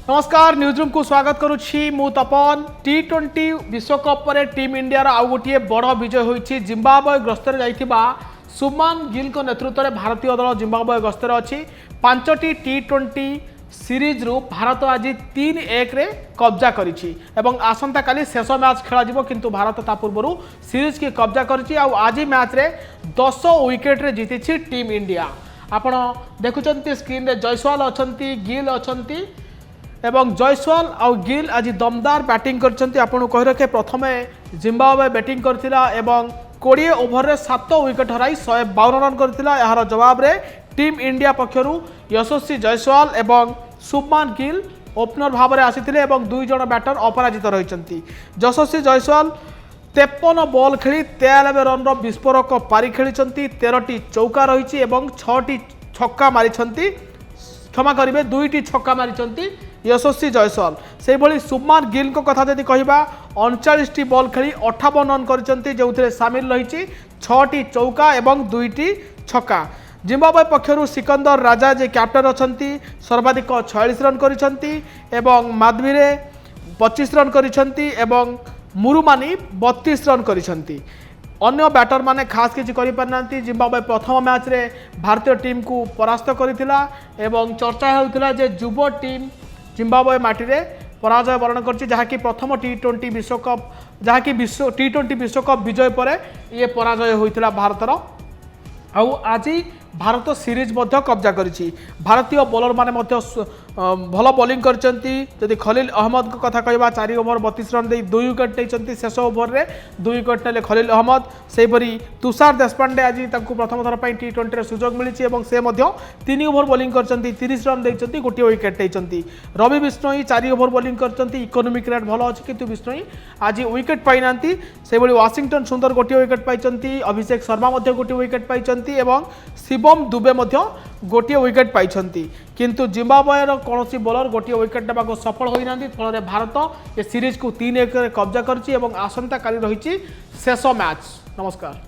नमस्कार न्यूजरूम को स्वागत करुच्ची मु तपन टी20 विश्वकप पर टीम इंडिया आउ गोटे बड़ विजय होती जिम्बाब्वे गस्तर जाइथिबा शुभमान गिल नेतृत्व में भारतीय दल जिम्बाब्वे गस्तर अच्छी 5टी टी20 सीरीज रु भारत आज 3-1 रे कब्जा करिछि एवं आसंता काली शेष मैच खेल किंतु भारत ता पूर्व सीरीज की कब्जा करिछि आ आज मैच रे 10 विकेट रे जीति टीम इंडिया। आपण देखुचंती स्क्रीन रे जयसवाल अछंती गिल अछंती एवं जयसवाल आ गिल आज दमदार बैटिंग करछंती। आपण कहि रखे प्रथमे जिम्बाब्वे बैटिंग करथिला एवं 20 ओवर रे 7 विकेट हराई 152 रन करथिला। यार जवाब रे टीम इंडिया पक्षरु यशस्वी जयसवाल एवं शुभमान गिल ओपनर भाव में आसीथिले एवं 2 जण बैटर अपराजित रहिसंती। यशस्वी जयसवाल 53 बॉल खेली 93 रन विस्फोरक पारी खेली 13टी चौका रही एवं 6टी छक्का मारी क्षमा करेंगे 2टी छक्का मारी यशस्वी जयसवाल। से भली शुभमान गिल को कथा जदि कहबा 39टी बॉल खेली 58 रन करछंती जो सामिल रही 6टी चौका एवं 2टी छक्का। जिम्बाब्वे पक्षरु सिकंदर राजा जे कैप्टन अछंती सर्वाधिक 46 रन करिसंती एवं माधवीरे 25 रन करिसंती एवं मुरुमानी 32 रन करिसंती। अन्य बैटर माने खास किछि करि पारनांती। जिम्बाब्वे प्रथम मैच रे भारतीय टीम को परास्त करिथिला एवं चर्चा हेउथिला जे युवा टीम जिम्बाब्वे माटी रे पराजय वर्ण करछि जहाँकि प्रथम टी20 विश्वकप जहाँकि टी20 विश्वकप विजय पर ये पराजय होइथिला भारतर। आउ आज भारत सीरीज कब्जा करिछि। भारतीय बॉलर माने भल बॉलिंग करचंती। जदि खलील अहमद को कथा कहबा 4 ओवर 32 रन दे 2 विकेट नेइचंती। शेष ओवर रे 2 विकेट नेले खलील अहमद। सेपरी तुषार देशपांडे आज तांको प्रथम थर पई टी20 रे सुजोग मिलिछि एवं से 3 ओवर बॉलिंग करचंती 30 रन देइचंती गोटे विकेट नेइचंती। रवि बिश्नोई 4 ओवर बॉलिंग करचंती इकोनॉमिक रेट भल अछि किंतु बिश्नोई आज विकेट पाई नांती। से भली वाशिंगटन सुंदर गोटे विकेट पाइचंती अभिषेक शर्मा गोटे विकेट पाइचंती एवं शिवम दुबे गोटे विकेट पाइछंती किंतु जिम्बाब्वेर कौन बॉलर गोटे विकेट नेबाक सफल होई नांती। फल भारत ए सीरीज को 3-1 कब्जा करछि एवं आसंता काली रही शेष मैच। नमस्कार।